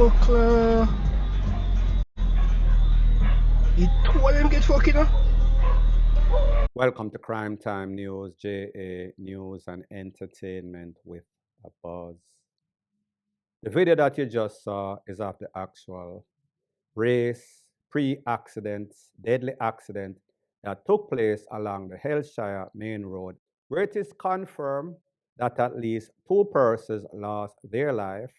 buckler. You two of them get fucking up. Welcome to Crime Time News, JA News and Entertainment with a Buzz. The video that you just saw is of the actual race, pre-accident, deadly accident that took place along the Hellshire main road, where it is confirmed that at least two persons lost their life,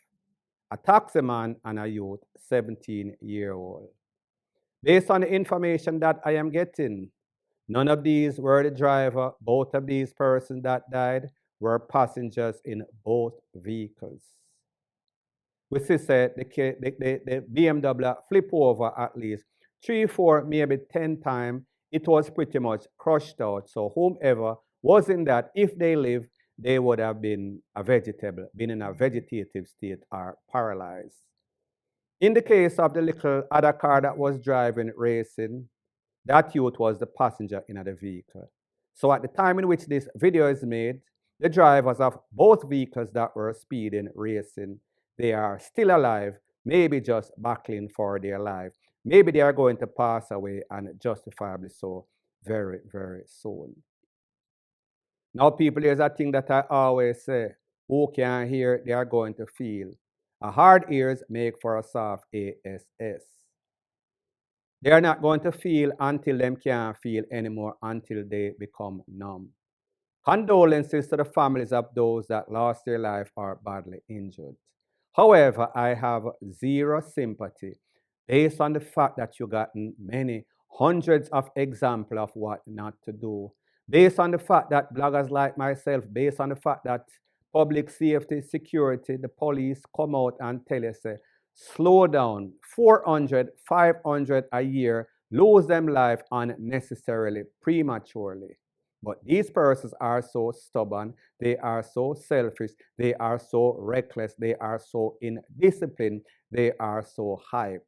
a taximan and a youth, 17-year-old. Based on the information that I am getting, none of these were the driver. Both of these persons that died were passengers in both vehicles. We see said the BMW flip over at least 3, 4, maybe 10 times. It was pretty much crushed out. So whomever was in that, if they lived, they would have been a vegetable, been in a vegetative state or paralyzed. In the case of the little other car that was driving, racing, that youth was the passenger in the vehicle. So at the time in which this video is made, the drivers of both vehicles that were speeding, racing, they are still alive, maybe just battling for their life. Maybe they are going to pass away, and justifiably so, very, very soon. Now, people, there's a thing that I always say: who can hear, they are going to feel. A hard ears make for a soft ASS. They are not going to feel until them can't feel anymore, until they become numb. Condolences to the families of those that lost their life or badly injured. However, I have zero sympathy based on the fact that you've gotten many hundreds of examples of what not to do. Based on the fact that bloggers like myself, based on the fact that public safety, security, the police come out and tell you, say, slow down, 400, 500 a year, lose them life unnecessarily, prematurely. But these persons are so stubborn, they are so selfish, they are so reckless, they are so indisciplined, they are so hype.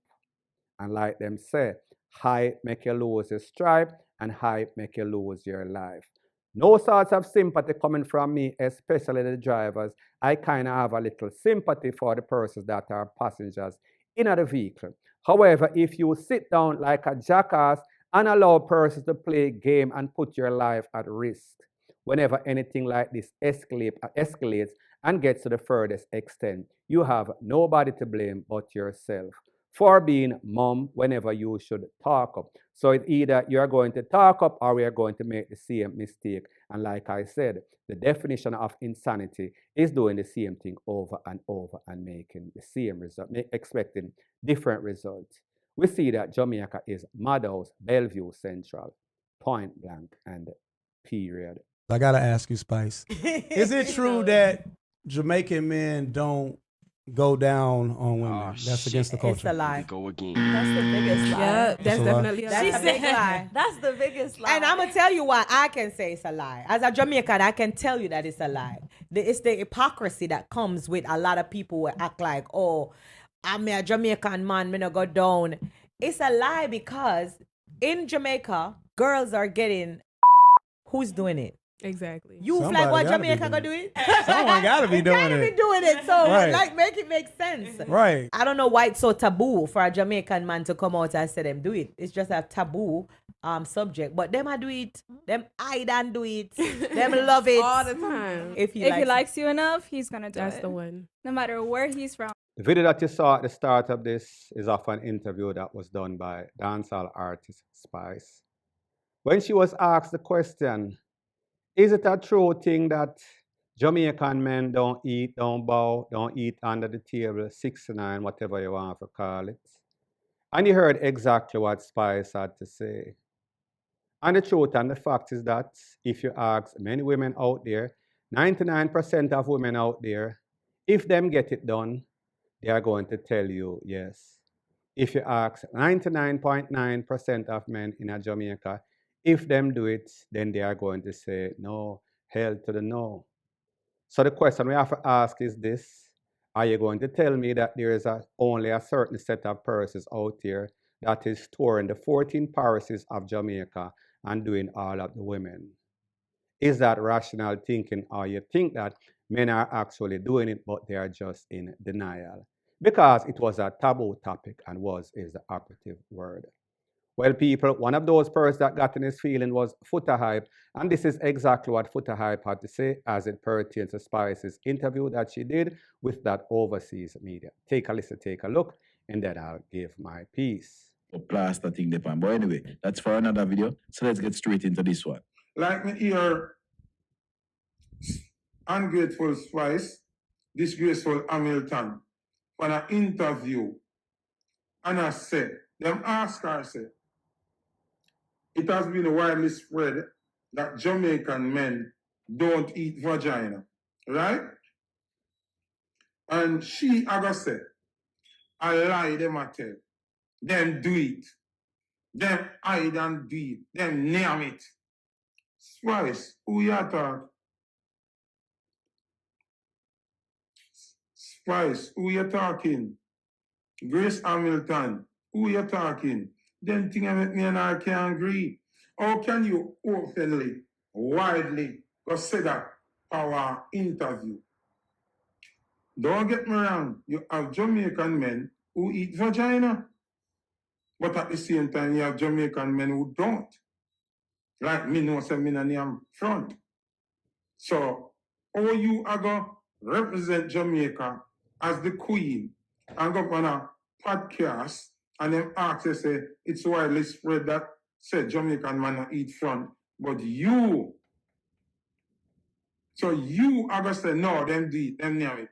And like them say, hype make you lose your stripe, and hype make you lose your life. No sorts of sympathy coming from me, especially the drivers. I kind of have a little sympathy for the persons that are passengers in the vehicle. However, if you sit down like a jackass and allow persons to play game and put your life at risk, whenever anything like this escalates and gets to the furthest extent, you have nobody to blame but yourself for being mum whenever you should talk up. So it's either you're going to talk up or we are going to make the same mistake. And like I said, the definition of insanity is doing the same thing over and over and making the same result, expecting different results. We see that Jamaica is Madhouse, Bellevue Central, point blank and period. I gotta ask you, Spice. Is it true that Jamaican men don't go down on women? That's against the culture. It's a lie. Go again. That's the biggest lie. Yeah, that's definitely a lie. That's a big lie. That's the biggest lie. And I'm gonna tell you why I can say it's a lie. As a Jamaican, I can tell you that it's a lie. It's the hypocrisy that comes with a lot of people who act like, oh, I'm a Jamaican man, me no go down. It's a lie because in Jamaica, girls are getting who's doing it. Exactly. You Somebody like what gotta Jamaica be gonna do doing it? Someone gotta be doing Gotta it. be doing it. So Right. like make it make sense. Right. I don't know why it's so taboo for a Jamaican man to come out and say them do it. It's just a taboo subject. But them I do it. Them I don't do it. Them love it all the time. If he likes you enough, he's gonna do That's it. the one. No matter where he's from. The video that you saw at the start of this is of an interview that was done by dancehall artist Spice. When she was asked the question, is it a true thing that Jamaican men don't eat, don't bow, don't eat under the table, 69, whatever you want to call it? And you heard exactly what Spice had to say. And the truth and the fact is that if you ask many women out there, 99% of women out there, if them get it done, they are going to tell you yes. If you ask 99.9% of men in Jamaica, if them do it, then they are going to say no, hell to the no. So the question we have to ask is this: are you going to tell me that there is only a certain set of persons out there that is touring the 14 parishes of Jamaica and doing all of the women? Is that rational thinking, or you think that men are actually doing it, but they are just in denial? because it was a taboo topic and is the operative word. Well, people, one of those persons that got in his feeling was Foota Hype, and this is exactly what Foota Hype had to say as it pertains to Spice's interview that she did with that overseas media. Take a listen, take a look, and then I'll give my piece. Plaster thing depend. But anyway, that's for another video. So let's get straight into this one. Like me here, ungrateful Spice, disgraceful Hamilton, for an interview, and I said, them ask her, say, it has been widely spread that Jamaican men don't eat vagina, right? And she, I say, I lie them a tell. Them do it. Them hide and do it. Them name it. Spice, who you talk? Spice, who you talking? Grace Hamilton, who you talking? Them thing I make me and I can't agree. How can you openly, widely go say that for our interview? Don't get me wrong, you have Jamaican men who eat vagina. But at the same time, you have Jamaican men who don't. Like me know say me na name front. So, how you are going to represent Jamaica as the queen and go on a podcast and them ask you say it's widely spread that say Jamaican man not eat front, but you, so you are going to say no, them do it, them near it.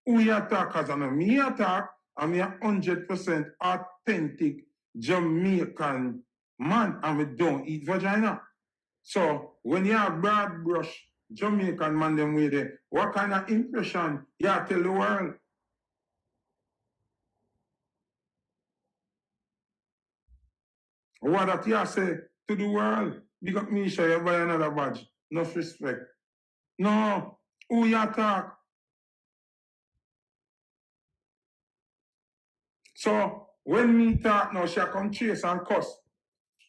Who you attack as I know me attack, and me a 100% authentic Jamaican man and we don't eat vagina. So when you have broad brush Jamaican man them way there, what kind of impression you tell the world? What that you say to the world? Big up me, sure you buy another badge. No respect. No, who you talk? So when me talk now, she come chase and cuss.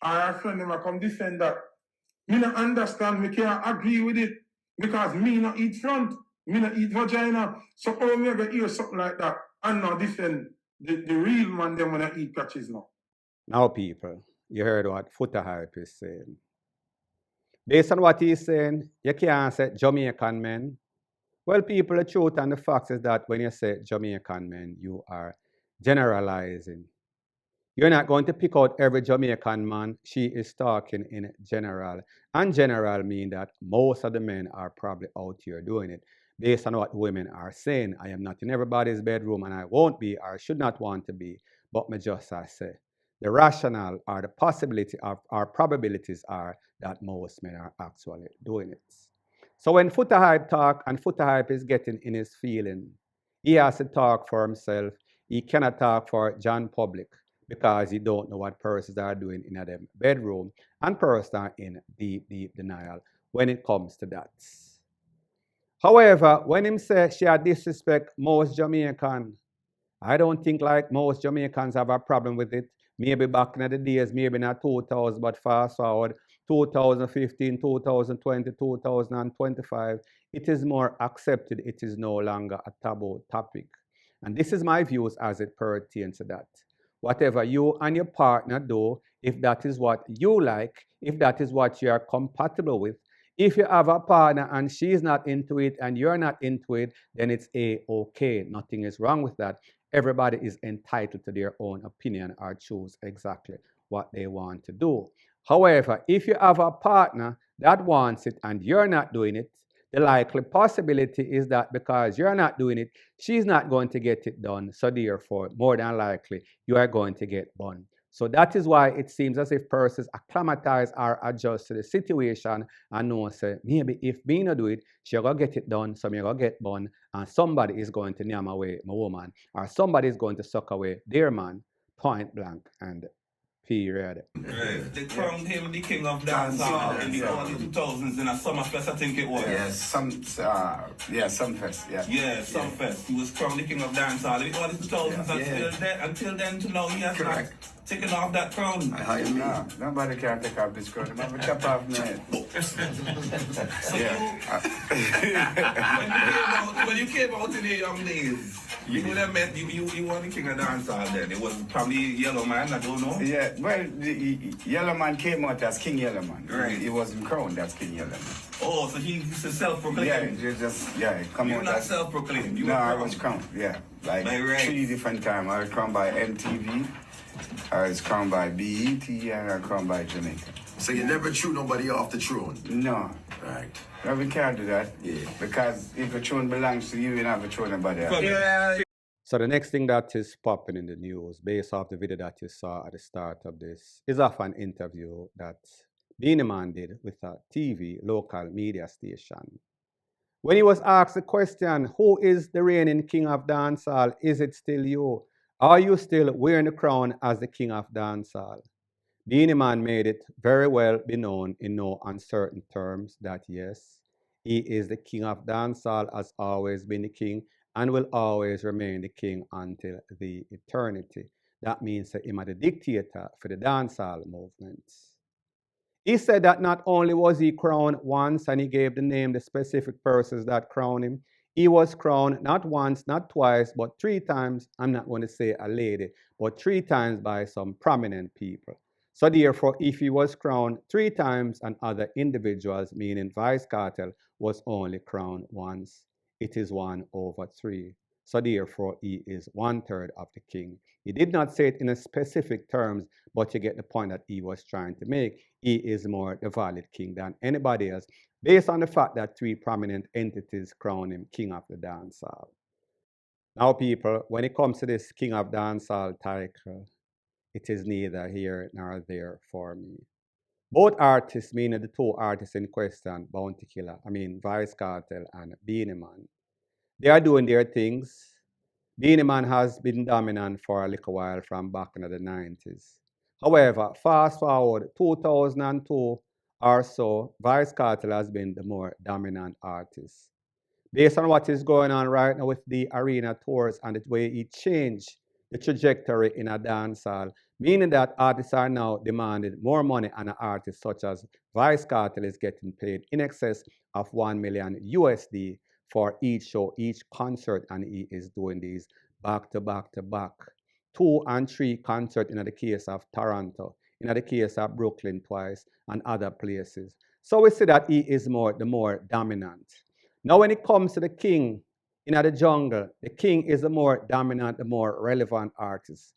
Our friend never come defend that. Me not understand, me can't agree with it. Because me not eat front, me not eat vagina. So how me gonna hear something like that and not defend the real man them when I eat catches now? Now, people, you heard what Foota Hype is saying. Based on what he's saying, you can't say Jamaican men. Well, people, the truth and the fact is that when you say Jamaican men, you are generalizing. You're not going to pick out every Jamaican man. She is talking in general. And general mean that most of the men are probably out here doing it. Based on what women are saying, I am not in everybody's bedroom and I won't be or should not want to be. But me just I say, the rationale or the possibility of our probabilities are that most men are actually doing it. So when Foota Hype talk and Foota Hype is getting in his feeling, he has to talk for himself. He cannot talk for John Public, because you don't know what persons are doing in their bedroom, and persons are in deep, deep denial when it comes to that. However, when him say she had disrespect most Jamaican, I don't think like most Jamaicans have a problem with it. Maybe back in the days, maybe not 2000, but fast forward, 2015, 2020, 2025, it is more accepted. It is no longer a taboo topic. And this is my views as it pertains to that. Whatever you and your partner do, if that is what you like, if that is what you are compatible with, if you have a partner and she's not into it and you're not into it, then it's okay. Nothing is wrong with that. Everybody is entitled to their own opinion or choose exactly what they want to do. However, if you have a partner that wants it and you're not doing it, the likely possibility is that because you're not doing it, she's not going to get it done. So therefore, more than likely, you are going to get burned. So that is why it seems as if persons acclimatize or adjust to the situation and know, say, maybe if me not do it, she'll go get it done, so me go get burned, and somebody is going to name away my woman, or somebody is going to suck away their man, point blank, and period. Right. They crowned him the king of dancehall in the early 2000s in a Summerfest, I think it was. Yes, Summerfest, yeah. Yeah, Summerfest. He was crowned the king of dancehall in the early 2000s until then to now he has Correct. taking off that crown. No, nobody can take off this crown. I'm going to chop off my head. When you came out in your young days, you would have met, you were the king of dancehall then. It was probably Yellow Man, I don't know. Yeah, well, the Yellow Man came out as King Yellow Man. Right. He wasn't crowned as King Yellow Man. Oh, so he's a self-proclaimed. Come You're out not as... self-proclaimed. You No, were I crowned. was crowned, yeah. Like Right. 3 different times. I was crowned by MTV, I was crowned by BET, and I was crowned by Jamaican. So you never threw nobody off the throne? No. Right. No, we can't do that. Yeah. Because if the throne belongs to you, you don't have to throw nobody else. Yeah. So the next thing that is popping in the news, based off the video that you saw at the start of this, is off an interview that Beenie Man did with a TV local media station. When he was asked the question, who is the reigning king of dancehall? Is it still you? Are you still wearing the crown as the king of dancehall? Beenie Man made it very well be known in no uncertain terms that yes, he is the king of dancehall, has always been the king, and will always remain the king until the eternity. That means that him are the dictator for the dancehall movement. He said that not only was he crowned once and he gave the name the specific persons that crowned him, he was crowned not once, not twice, but 3 times. I'm not going to say a lady, but 3 times by some prominent people. So therefore, if he was crowned 3 times and other individuals, meaning Vice Cartel, was only crowned once, it is 1/3. So therefore, he is 1/3 of the king. He did not say it in a specific terms, but you get the point that he was trying to make. He is more the valid king than anybody else, based on the fact that 3 prominent entities crown him king of the dancehall. Now, people, when it comes to this king of dancehall title, it is neither here nor there for me. Both artists, meaning the 2 artists in question, Bounty Killer, Vice Cartel and Beenie Man, they are doing their things. Beenie Man has been dominant for a little while from back in the 90s. However, fast forward 2002 or so, Vice Cartel has been the more dominant artist. Based on what is going on right now with the arena tours and the way it changed the trajectory in a dancehall, meaning that artists are now demanding more money, and an artist such as Vice Cartel is getting paid in excess of $1 million USD for each show, each concert, and he is doing these back to back to back. 2 and 3 concerts in the case of Toronto, in the case of Brooklyn twice, and other places. So we see that he is the more dominant. Now when it comes to the king in the jungle, the king is the more dominant, the more relevant artist.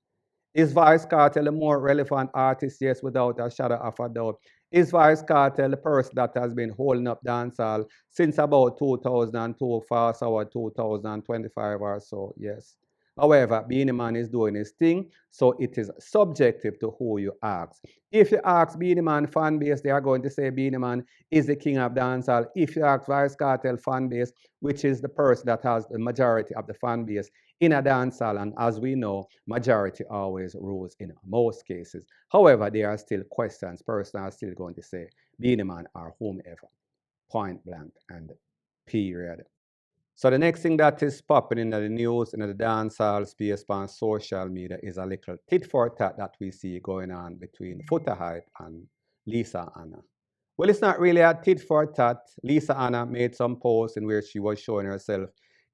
Is Vice Cartel the more relevant artist? Yes, without a shadow of a doubt. Is Vice Cartel the person that has been holding up dancehall since about 2002, fast forward 2025 or so? Yes. However, Beenie Man is doing his thing, so it is subjective to who you ask. If you ask Beenie Man fan base, they are going to say Beenie Man is the king of dancehall. If you ask Vice Cartel fan base, which is the person that has the majority of the fan base in a dancehall, and as we know, majority always rules in most cases. However, there are still questions. Persons are still going to say Beenie Man or whomever, point blank and period. So the next thing that is popping in the news, in the dancehall space on social media, is a little tit for tat that we see going on between Foota Hype and Lisa Hanna. Well, it's not really a tit for tat. Lisa Hanna made some posts in where she was showing herself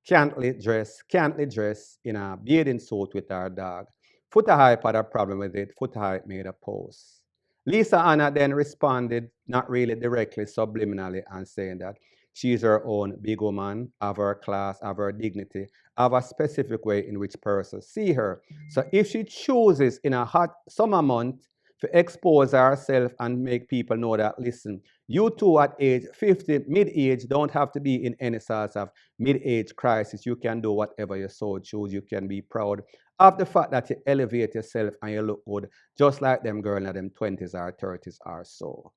cantly dressed in a bathing suit with her dog. Foota Hype had a problem with it. Foota Hype made a post. Lisa Hanna then responded, not really directly, subliminally, and saying that she's her own big woman, have her class, have her dignity, have a specific way in which persons see her. So if she chooses in a hot summer month to expose herself and make people know that, listen, you two at age 50, mid-age, don't have to be in any sort of mid-age crisis. You can do whatever you so choose. You can be proud of the fact that you elevate yourself and you look good, just like them girls in them 20s or 30s or so.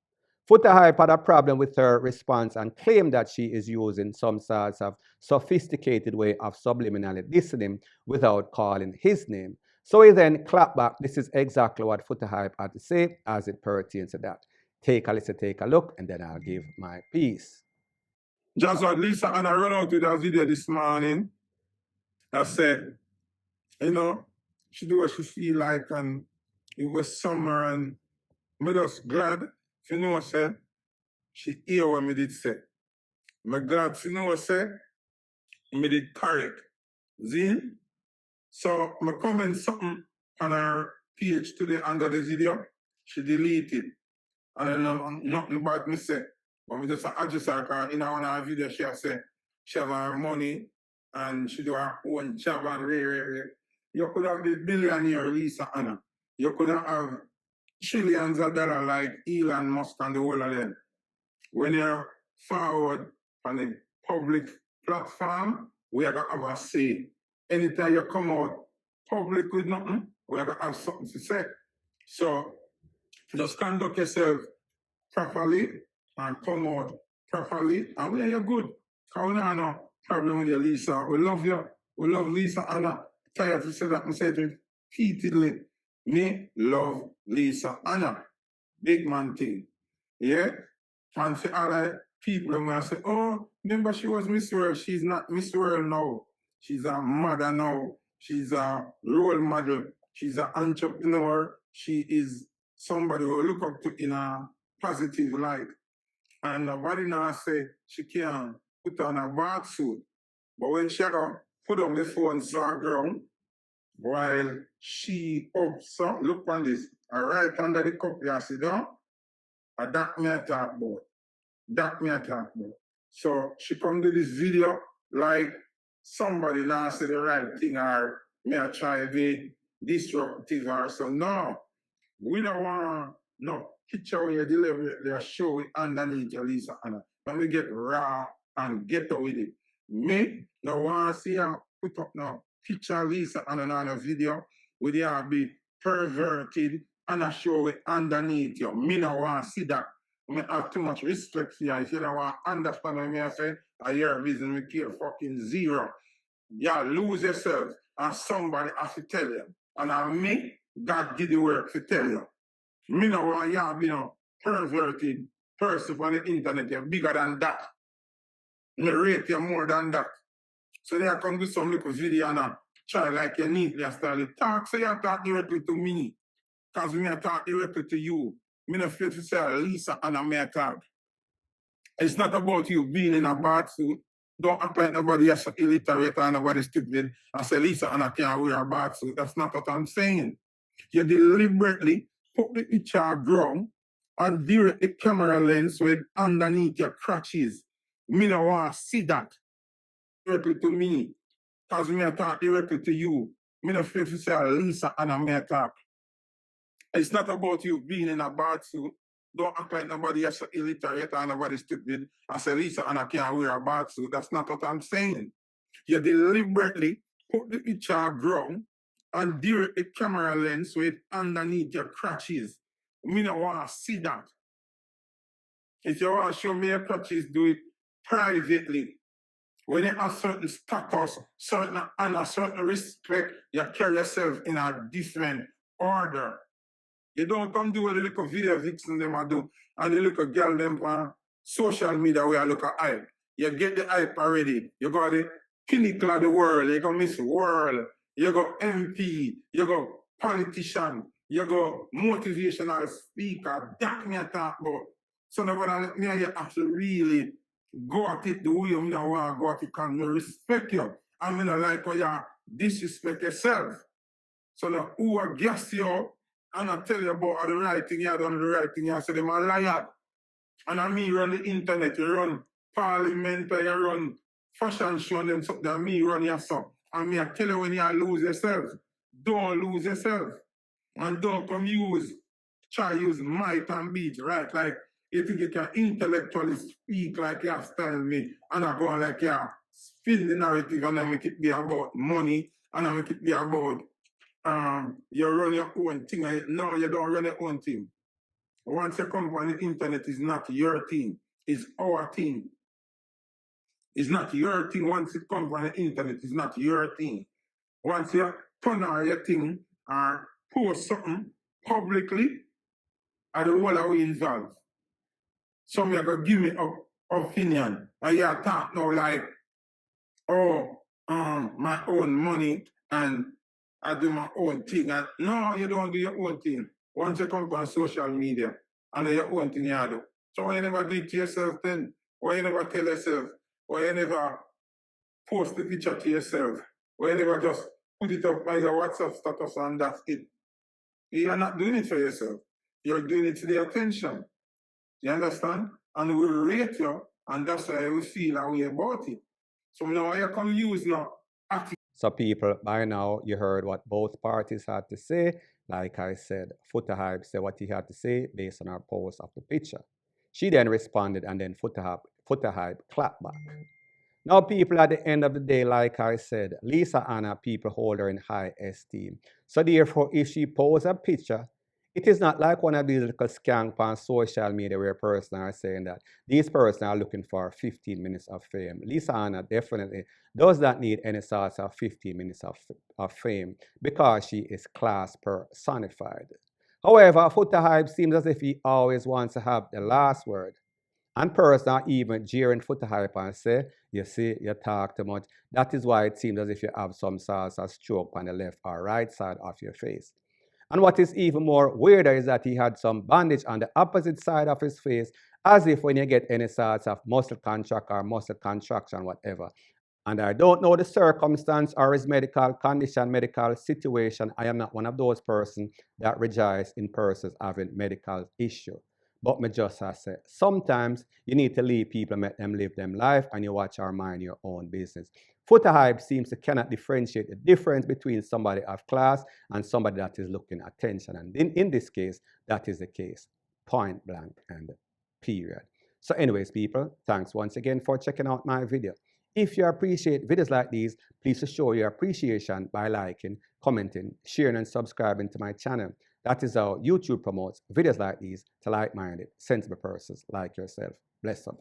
Foota Hype had a problem with her response and claimed that she is using some sorts of sophisticated way of subliminally dissing him without calling his name. So he then clapped back. This is exactly what Foota Hype had to say as it pertains to that. Take a listen, take a look, and then I'll give my piece. Just what Lisa and I run out with that video this morning. I said, she do what she feel like, and it was summer and me just glad to know say she hear what me did say. Me glad to know say me did correct. Zin? So me comment something on her page today under the video. She deleted. And I know nothing about me say. But me just adjust her because in one of her videos she say she have her money and she do her own job and rare. You could have the billionaire Lisa Hanna. You could have trillions of dollars like Elon Musk and the whole of them. When you're forward on the public platform, we are going to have a say. Anytime you come out public with nothing, we are going to have something to say. So just conduct yourself properly and come out properly, and we are good. Because we don't have no problem with you, Lisa. We love you. We love Lisa Hanna. Tired to say that, I said it repeatedly. Me love Lisa Hanna. Big man thing. Yeah? And for all the people when I say, oh, remember she was Miss World. She's not Miss World now. She's a mother now. She's a role model. She's an entrepreneur. She is somebody who look up to in a positive light. And nobody now say she can put on a bath suit. But when she go put on the phone to her ground, while she up, so look on this, right under the cup here, sit down, and that me I talk about. That me I talk about. So she come to this video like somebody now say the right thing or me I try to be disruptive or so. No, we don't want no picture when you deliver it, they show it underneath your Lisa Hanna. When we get raw and get out with it. Me, no want to see her put up no picture Lisa Hanna on a video where they are be perverted and I show it underneath you. Me no want to see that. I have too much respect for you. If you don't want to understand what I say, I hear a reason we care fucking zero. You lose yourself and somebody has to tell you. And I me, God did the work to tell you. Me no want you to be no perverted person on the internet. You're bigger than that. Me rate you more than that. So they come do some little video and try like you neatly and start to talk. So you talk directly to me. Because me talk directly to you. Me no feel to say Lisa and me talk. It's not about you being in a bath suit. Don't act like nobody has to illiterate or nobody stupid and say Lisa and I can't wear a bath suit. That's not what I'm saying. You deliberately put the picture ground and direct the camera lens with underneath your crotches. Me no want to see that directly to me. Because me talk directly to you. Me no feel to say Lisa and me talk. It's not about you being in a bath suit. Don't act like nobody has to illiterate or nobody stupid and say Lisa and I can't wear a bath suit. That's not what I'm saying. You deliberately put the picture ground and direct the camera lens with underneath your crotches. Me no want to see that. If you want to show me your crotches, do it privately. When you have certain status, certain honor, certain respect, you carry yourself in a different order. You don't come do a little video vixen them I do, and the little girl them on social media where I look at hype. You get the hype already. You got the pinnacle of the world. You go Miss World. You go MP. You go politician. You go motivational speaker. That me I talk about. So nobody me you have to really go at it the way you don't want to go at it because I respect you. I mean I like how you disrespect yourself. So now who are gas you and I tell you about the right thing, you done the right thing, you say them a liar. And I mean run the internet, you run parliament, you run fashion show and them something, and me run your stuff. And me I tell you when you lose yourself, don't lose yourself. And don't come try use might and beat, right? Like if you can intellectually speak like you style me, and I go like you spin the narrative and I make it be about money, and I make it be about you run your own thing. No, you don't run your own thing. Once you come on the internet, it's not your thing. It's our thing. It's not your thing. Once it comes on the internet, it's not your thing. Once you turn on your thing or post something publicly, I don't want to be involved. Some are going to give me an opinion. And you talk now like, oh, my own money and I do my own thing. And no, you don't do your own thing. once you come on social media, and then your own thing you do. So why you never do it to yourself then? Why you never tell yourself? Why you never post the picture to yourself? Why you never just put it up by your WhatsApp status and that's it? You're not doing it for yourself. You're doing it to the attention. You understand? And we rate you, and that's why we feel a way about it. So now you come use now. So people, by now, you heard what both parties had to say. Like I said, Foota Hype said what he had to say based on our post of the picture. She then responded, and then Foota Hype clapped back. Now, people, at the end of the day, like I said, Lisa Hanna, people hold her in high esteem. So therefore, if she posts a picture, it is not like one of these little skanks on social media where a person are saying that these persons are looking for 15 minutes of fame. Lisa Hanna definitely does not need any sort of 15 minutes of fame because she is class personified. However, Foota Hype seems as if he always wants to have the last word. And persons even jeering Foota Hype and say, you see, you talk too much. That is why it seems as if you have some sort of stroke on the left or right side of your face. And what is even more weirder is that he had some bandage on the opposite side of his face, as if when you get any sort of muscle contract or muscle contraction, whatever. And I don't know the circumstance or his medical condition, medical situation. I am not one of those persons that rejoice in persons having medical issue. But me just as say, sometimes you need to leave people, make them live them life, and you watch or mind your own business. Foota Hype seems to cannot differentiate the difference between somebody of class and somebody that is looking attention. And in this case, that is the case. Point blank and period. So anyways, people, thanks once again for checking out my video. If you appreciate videos like these, please show your appreciation by liking, commenting, sharing, and subscribing to my channel. That is how YouTube promotes videos like these to like-minded, sensible persons like yourself. Bless up.